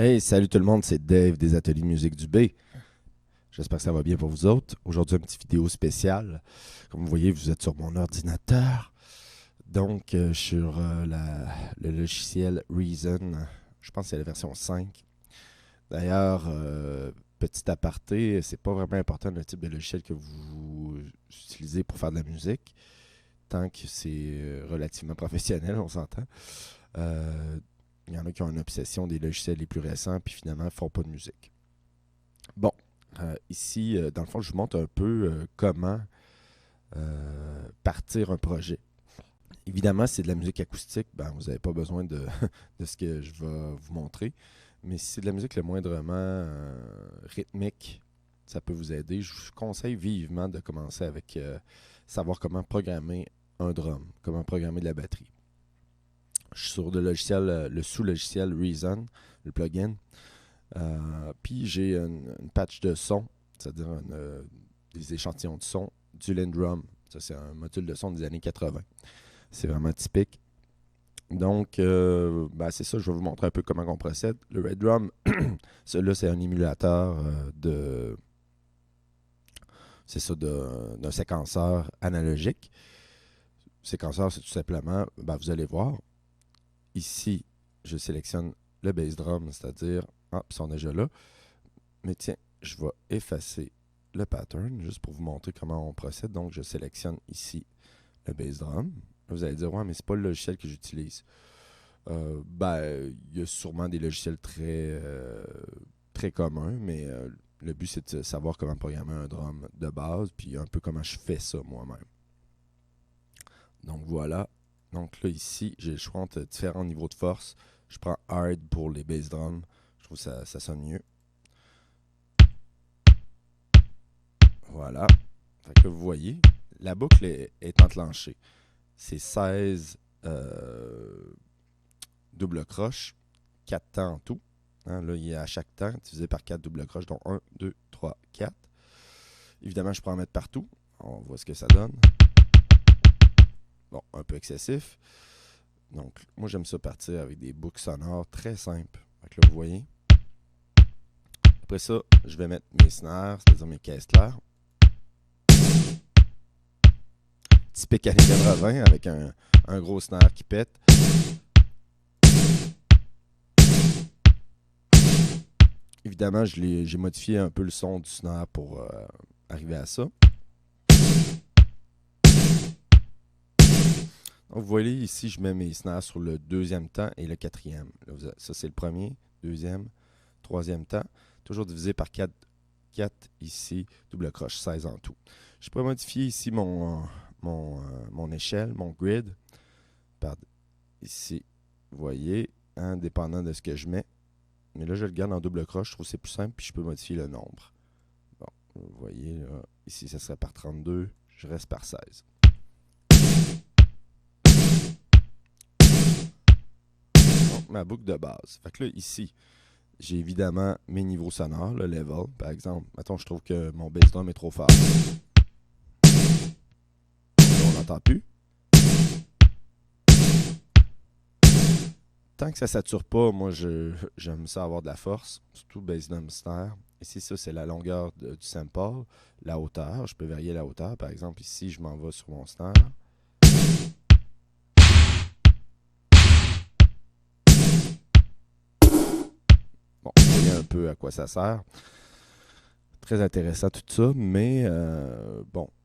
Hey, salut tout le monde, c'est Dave des Ateliers de musique du B. J'espère que ça va bien pour vous autres. Aujourd'hui, une petite vidéo spéciale. Comme vous voyez, vous êtes sur mon ordinateur. Donc, sur le logiciel Reason. Je pense que c'est la version 5. D'ailleurs, petit aparté, c'est pas vraiment important le type de logiciel que vous utilisez pour faire de la musique. Tant que c'est relativement professionnel, on s'entend. Il y en a qui ont une obsession des logiciels les plus récents, puis finalement, ne font pas de musique. Bon, ici, dans le fond, je vous montre un peu comment partir un projet. Évidemment, si c'est de la musique acoustique, ben, vous n'avez pas besoin de, de ce que je vais vous montrer. Mais si c'est de la musique le moindrement rythmique, ça peut vous aider. Je vous conseille vivement de commencer avec savoir comment programmer un drum, comment programmer de la batterie. Je suis sur le sous-logiciel Reason, le plugin. Puis j'ai une patch de son, c'est-à-dire des échantillons de son du Lindrum. Ça, c'est un module de son des années 80. C'est vraiment typique. Donc, c'est ça, je vais vous montrer un peu comment on procède. Le Red Drum, celui-là, c'est un émulateur d'un séquenceur analogique. Séquenceur, c'est tout simplement, vous allez voir, ici, je sélectionne le bass drum, c'est-à-dire, ils sont déjà là. Mais tiens, je vais effacer le pattern juste pour vous montrer comment on procède. Donc, je sélectionne ici le bass drum. Vous allez dire, ouais, mais c'est pas le logiciel que j'utilise. Il y a sûrement des logiciels très communs, mais le but, c'est de savoir comment programmer un drum de base, puis un peu comment je fais ça moi-même. Donc, voilà. Donc là, ici, j'ai le choix entre différents niveaux de force. Je prends Hard pour les bass drums. Je trouve que ça sonne mieux. Voilà. Fait que vous voyez, la boucle est enclenchée. C'est 16 double croches, 4 temps en tout. Hein, là, il y a à chaque temps divisé par 4 double croches, donc 1, 2, 3, 4. Évidemment, je peux en mettre partout. On voit ce que ça donne. Bon, un peu excessif. Donc, moi, j'aime ça partir avec des boucles sonores très simples. Fait que là, vous voyez. Après ça, je vais mettre mes snares, c'est-à-dire mes caisses claires. Typique années 80 avec un gros snare qui pète. Évidemment, j'ai modifié un peu le son du snare pour arriver à ça. Donc, vous voyez ici, je mets mes snares sur le deuxième temps et le quatrième. Là, ça, c'est le premier, deuxième, troisième temps. Toujours divisé par 4 ici, double croche, 16 en tout. Je peux modifier ici mon échelle, mon grid. Ici, vous voyez, hein, dépendant de ce que je mets. Mais là, je le garde en double croche, je trouve que c'est plus simple, puis je peux modifier le nombre. Bon, vous voyez, là, ici, ça serait par 32, je reste par 16. Donc, ma boucle de base. Fait que là, ici, j'ai évidemment mes niveaux sonores, le level, par exemple. Mettons, je trouve que mon bass drum est trop fort. Là, on n'entend plus. Tant que ça ne sature pas, moi, j'aime ça avoir de la force, surtout bass drum snare. Ici, ça, c'est la longueur du sample, la hauteur. Je peux varier la hauteur. Par exemple, ici, je m'en vais sur mon snare. Bon, vous voyez un peu à quoi ça sert. Très intéressant tout ça, mais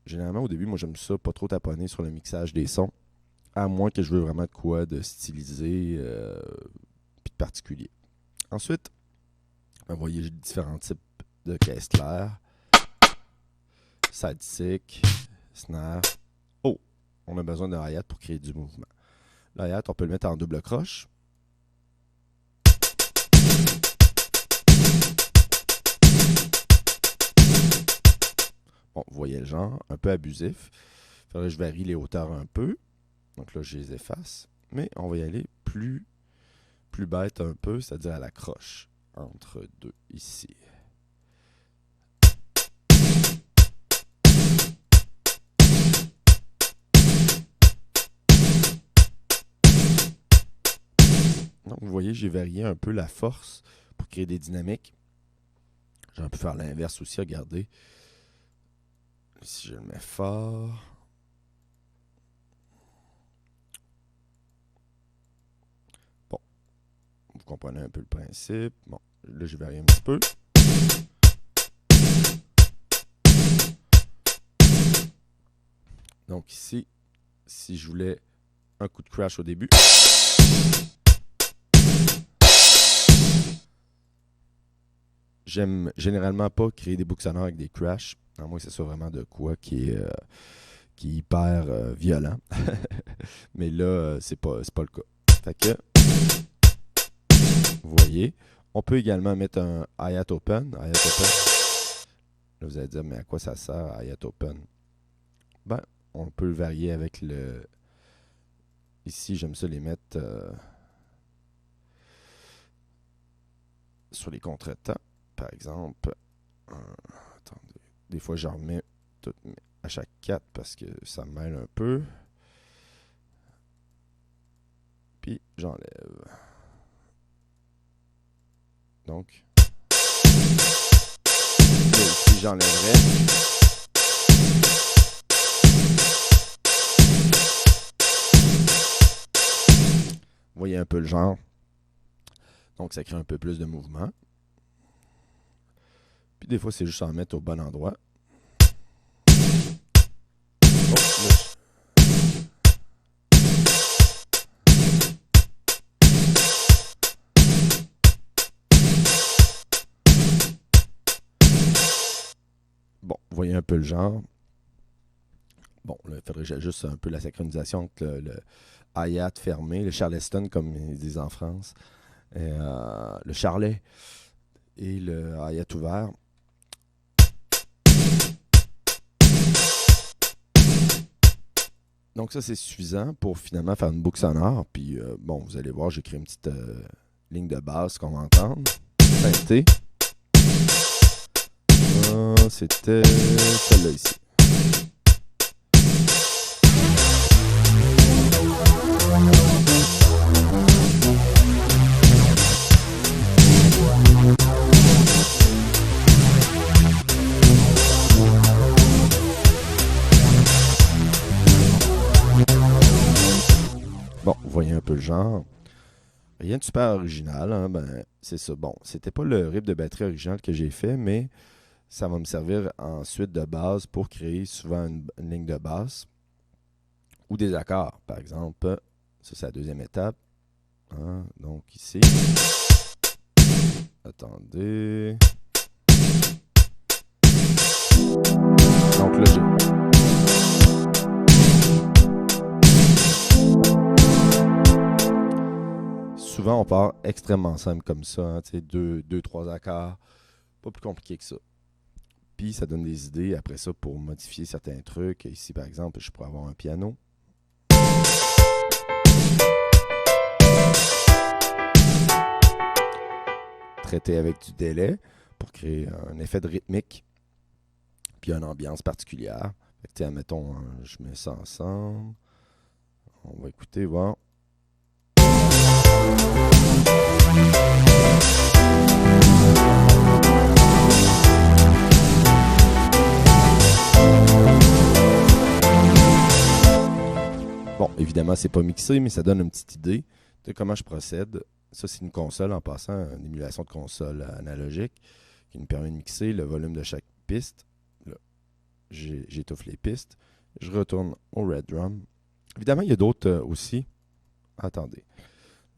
généralement, au début, moi, j'aime ça, pas trop taponner sur le mixage des sons. À moins que je veux vraiment de quoi de stylisé puis de particulier. Ensuite, vous voyez, j'ai différents types de caisses claires. Sidekick, snare. Oh, on a besoin d'un hi-hat pour créer du mouvement. Le hi-hat, on peut le mettre en double croche. Bon, vous voyez le genre, un peu abusif. Faudrait que je varie les hauteurs un peu. Donc là, je les efface. Mais on va y aller plus bête un peu, c'est-à-dire à la croche. Entre deux, ici. Donc, vous voyez, j'ai varié un peu la force pour créer des dynamiques. J'aurais pu faire l'inverse aussi, regardez. Si je le mets fort. Bon, vous comprenez un peu le principe. Bon, là, je varie un petit peu. Donc ici, si je voulais un coup de crash au début. J'aime généralement pas créer des boucles sonores avec des crashs, à moins que ce soit vraiment de quoi qui est hyper violent. Mais là, c'est pas le cas. Fait que, vous voyez, on peut également mettre un hi-hat open. Hi-hat open. Là, vous allez dire, mais à quoi ça sert, hi-hat open? Ben, on peut le varier avec le... Ici, j'aime ça les mettre sur les contretemps. Par exemple, attendez, des fois j'en remets tout à chaque 4 parce que ça me mêle un peu. Puis j'enlève. Donc, ici j'enlèverais. Vous voyez un peu le genre. Donc ça crée un peu plus de mouvement. Puis des fois, c'est juste en mettre au bon endroit. Bon, vous voyez un peu le genre. Bon, là, il faudrait que j'ajuste un peu la synchronisation entre le hi-hat fermé, le charleston, comme ils disent en France, et, le charlet et le hi-hat ouvert. Donc ça, c'est suffisant pour finalement faire une boucle sonore. Puis, bon, vous allez voir, j'ai créé une petite ligne de basse qu'on va entendre. Synthé. C'était celle-là ici. Bon, vous voyez un peu le genre. Rien de super original, hein? Ben, c'est ça. Bon, c'était pas le rip de batterie original que j'ai fait, mais ça va me servir ensuite de base pour créer souvent une ligne de basse ou des accords, par exemple. Ça, c'est la deuxième étape. Hein? Donc, ici. Attendez. Donc là, j'ai... Souvent, on part extrêmement simple comme ça. Hein? Deux, trois accords. Pas plus compliqué que ça. Puis, ça donne des idées après ça pour modifier certains trucs. Ici, par exemple, je pourrais avoir un piano. Traiter avec du délai pour créer un effet de rythmique. Puis, une ambiance particulière. Fait que, admettons, je mets ça ensemble. On va écouter, voir. Bon, évidemment, c'est pas mixé, mais ça donne une petite idée de comment je procède. Ça, c'est une console en passant, une émulation de console analogique qui nous permet de mixer le volume de chaque piste. Là, j'étouffe les pistes. Je retourne au Red Drum. Évidemment, il y a d'autres aussi. Attendez.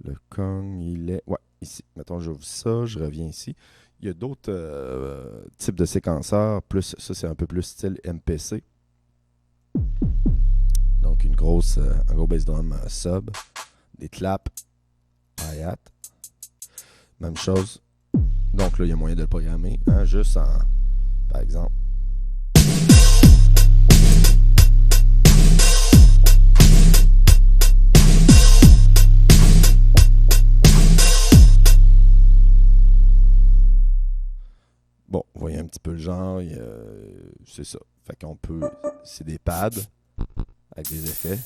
Le Kong, il est... Ouais, ici. Mettons, j'ouvre ça, je reviens ici. Il y a d'autres types de séquenceurs. Plus, ça, c'est un peu plus style MPC. Donc, un gros bass drum sub. Des claps. Hi-hat. Même chose. Donc, là, il y a moyen de le programmer. Hein, juste en... Par exemple... Bon, vous voyez un petit peu le genre, c'est ça. Fait qu'on peut, c'est des pads avec des effets.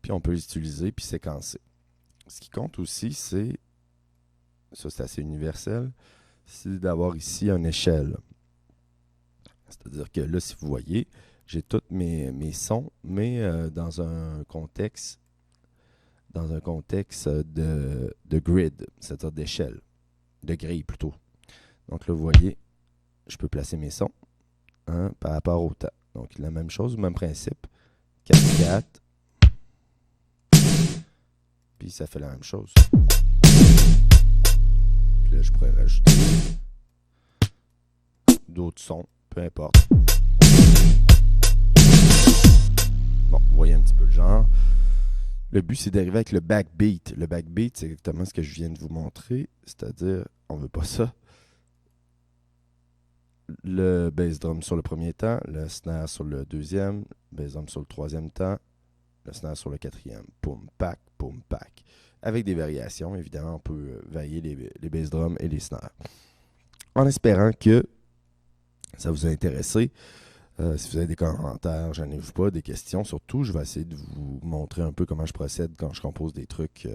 Puis on peut les utiliser puis séquencer. Ce qui compte aussi, c'est ça c'est assez universel, c'est d'avoir ici une échelle. C'est-à-dire que là, si vous voyez, j'ai tous mes sons, mais dans un contexte de grid, c'est-à-dire d'échelle, de grille plutôt. Donc là, vous voyez, je peux placer mes sons par rapport au temps. Donc la même chose, même principe. 4-4. Puis ça fait la même chose. Puis là, je pourrais rajouter d'autres sons, peu importe. Bon, vous voyez un petit peu le genre. Le but, c'est d'arriver avec le backbeat. Le backbeat, c'est exactement ce que je viens de vous montrer. C'est-à-dire, on veut pas ça. Le bass drum sur le premier temps, le snare sur le deuxième, le bass drum sur le troisième temps, le snare sur le quatrième. Poum, pack, poum, pack. Avec des variations, évidemment, on peut varier les bass drums et les snares. En espérant que ça vous a intéressé. Si vous avez des commentaires, j'en ai pas, des questions. Surtout, je vais essayer de vous montrer un peu comment je procède quand je compose des trucs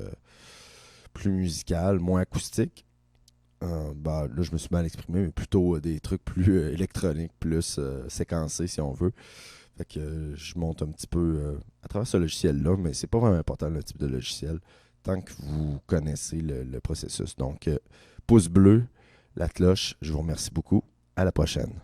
plus musicaux, moins acoustiques. Là, je me suis mal exprimé, mais plutôt des trucs plus électroniques, plus séquencés, si on veut. Fait que je monte un petit peu à travers ce logiciel-là, mais c'est pas vraiment important le type de logiciel, tant que vous connaissez le processus. Donc, pouce bleu, la cloche, je vous remercie beaucoup. À la prochaine.